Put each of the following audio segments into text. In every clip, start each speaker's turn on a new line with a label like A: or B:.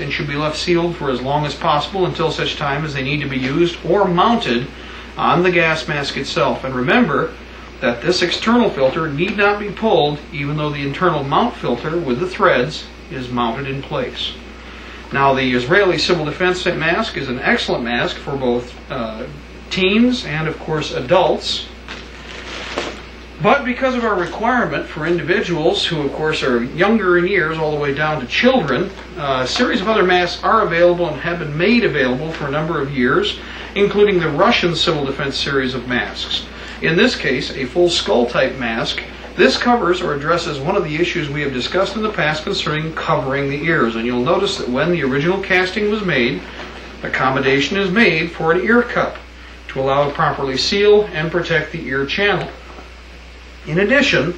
A: masked and should be left sealed for as long as possible until such time as they need to be used or mounted on the gas mask itself. And remember that this external filter need not be pulled even though the internal mount filter with the threads is mounted in place. Now, the Israeli Civil Defense mask is an excellent mask for both teens and, of course, adults. But because of our requirement for individuals who, of course, are younger in years all the way down to children, a series of other masks are available and have been made available for a number of years, including the Russian Civil Defense series of masks. In this case, a full skull type mask. This covers or addresses one of the issues we have discussed in the past concerning covering the ears. And you'll notice that when the original casting was made, accommodation is made for an ear cup to allow it properly seal and protect the ear channel. In addition,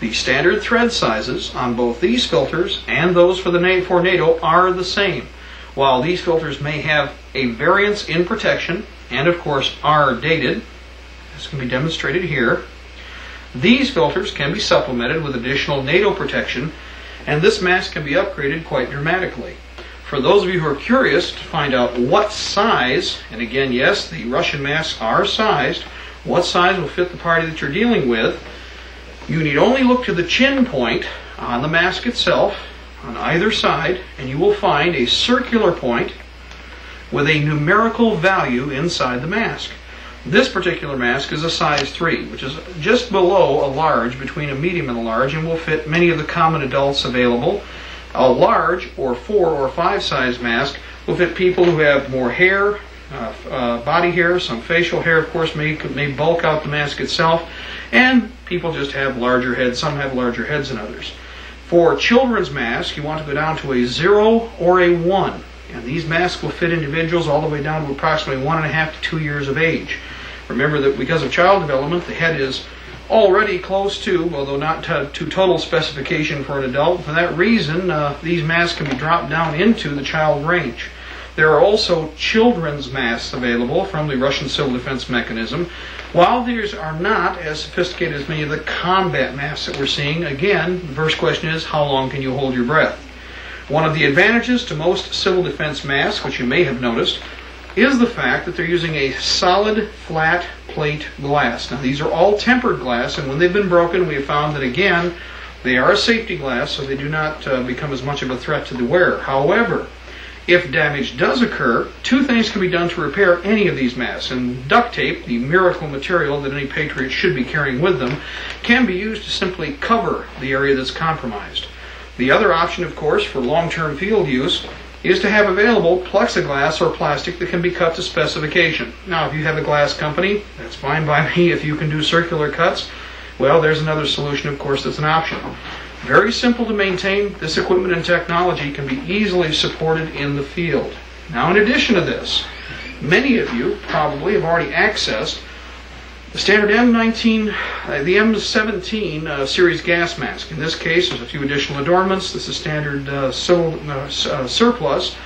A: the standard thread sizes on both these filters and those for NATO are the same. While these filters may have a variance in protection and, of course, are dated, as can be demonstrated here, these filters can be supplemented with additional NATO protection, and this mask can be upgraded quite dramatically. For those of you who are curious to find out what size, and again, yes, the Russian masks are sized, what size will fit the party that you're dealing with, you need only look to the chin point on the mask itself, on either side, and you will find a circular point with a numerical value inside the mask. This particular mask is a size 3, which is just below a large, between a medium and a large, and will fit many of the common adults available. A large or 4 or 5 size mask will fit people who have more hair, body hair, some facial hair, of course, may bulk out the mask itself, and people just have larger heads. Some have larger heads than others. For children's masks, you want to go down to a 0 or a 1, and these masks will fit individuals all the way down to approximately 1.5 to 2 years of age. Remember that because of child development, the head is already close to, although not to total specification for an adult. For that reason, these masks can be dropped down into the child range. There are also children's masks available from the Russian Civil Defense mechanism. While these are not as sophisticated as many of the combat masks that we're seeing, again, the first question is, how long can you hold your breath? One of the advantages to most civil defense masks, which you may have noticed, is the fact that they're using a solid, flat plate glass. Now, these are all tempered glass, and when they've been broken, we have found that, again, they are a safety glass, so they do not become as much of a threat to the wearer. However, if damage does occur, 2 things can be done to repair any of these masks. And duct tape, the miracle material that any patriot should be carrying with them, can be used to simply cover the area that's compromised. The other option, of course, for long-term field use is to have available plexiglass or plastic that can be cut to specification. Now, if you have a glass company, that's fine by me. If you can do circular cuts, well, there's another solution, of course, that's an option. Very simple to maintain. This equipment and technology can be easily supported in the field. Now, in addition to this, many of you probably have already accessed the standard M17 series gas mask. In this case, there's a few additional adornments. This is standard surplus.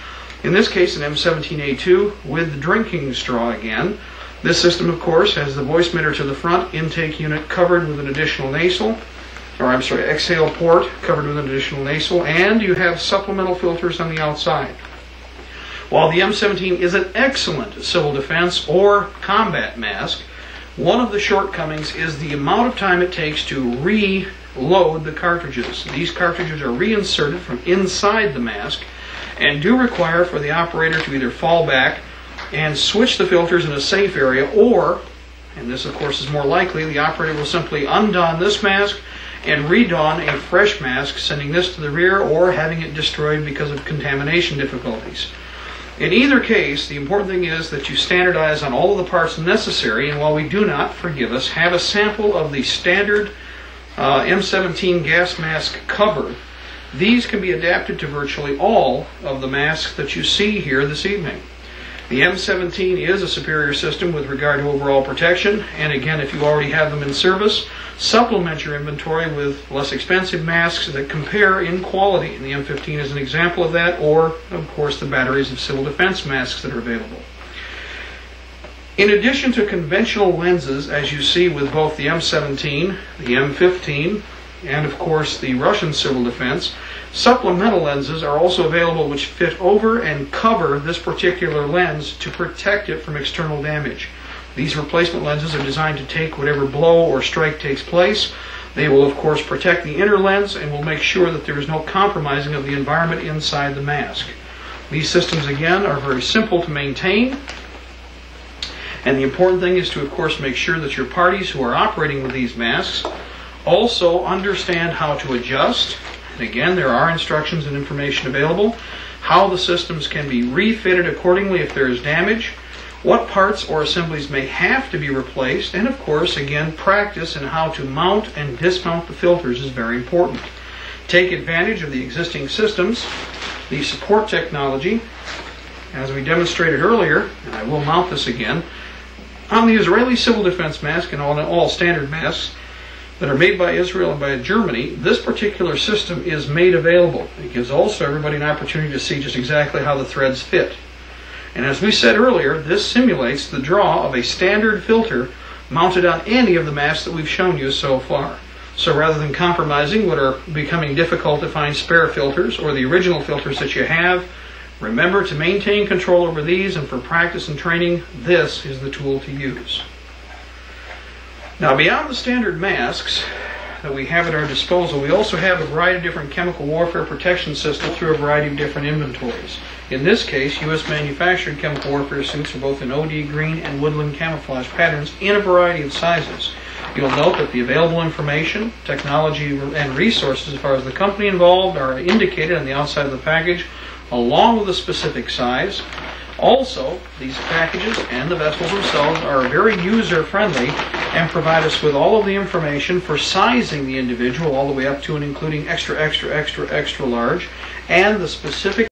A: In this case, an M17A2 with the drinking straw again. This system, of course, has the voice emitter to the front, intake unit covered with an additional exhale port covered with an additional nasal, and you have supplemental filters on the outside. While the M17 is an excellent civil defense or combat mask, one of the shortcomings is the amount of time it takes to reload the cartridges. These cartridges are reinserted from inside the mask and do require for the operator to either fall back and switch the filters in a safe area, or, and this of course is more likely, the operator will simply undon this mask and redon a fresh mask, sending this to the rear or having it destroyed because of contamination difficulties. In either case, the important thing is that you standardize on all of the parts necessary, and while we do not, forgive us, have a sample of the standard M17 gas mask cover, these can be adapted to virtually all of the masks that you see here this evening. The M17 is a superior system with regard to overall protection, and again, if you already have them in service, supplement your inventory with less expensive masks that compare in quality. And the M15 is an example of that, or, of course, the batteries of civil defense masks that are available. In addition to conventional lenses, as you see with both the M17, the M15, and, of course, the Russian civil defense, Supplemental lenses are also available which fit over and cover this particular lens to protect it from external damage. These replacement lenses are designed to take whatever blow or strike takes place. They will of course protect the inner lens and will make sure that there is no compromising of the environment inside the mask. These systems again are very simple to maintain, and the important thing is to of course make sure that your parties who are operating with these masks also understand how to adjust. And again, there are instructions and information available how the systems can be refitted accordingly if there is damage, what parts or assemblies may have to be replaced, and of course, again, practice in how to mount and dismount the filters is very important. Take advantage of the existing systems, the support technology, as we demonstrated earlier, and I will mount this again, on the Israeli Civil Defense mask and on all standard masks that are made by Israel and by Germany. This particular system is made available. It gives also everybody an opportunity to see just exactly how the threads fit. And as we said earlier, this simulates the draw of a standard filter mounted on any of the masks that we've shown you so far. So rather than compromising what are becoming difficult to find spare filters or the original filters that you have, remember to maintain control over these, and for practice and training, this is the tool to use. Now, beyond the standard masks that we have at our disposal, we also have a variety of different chemical warfare protection systems through a variety of different inventories. In this case, U.S. manufactured chemical warfare suits are both in OD green and woodland camouflage patterns in a variety of sizes. You'll note that the available information, technology, and resources as far as the company involved are indicated on the outside of the package, along with the specific size. Also, these packages and the vessels themselves are very user-friendly and provide us with all of the information for sizing the individual all the way up to and including extra, extra, extra, extra large, and the specific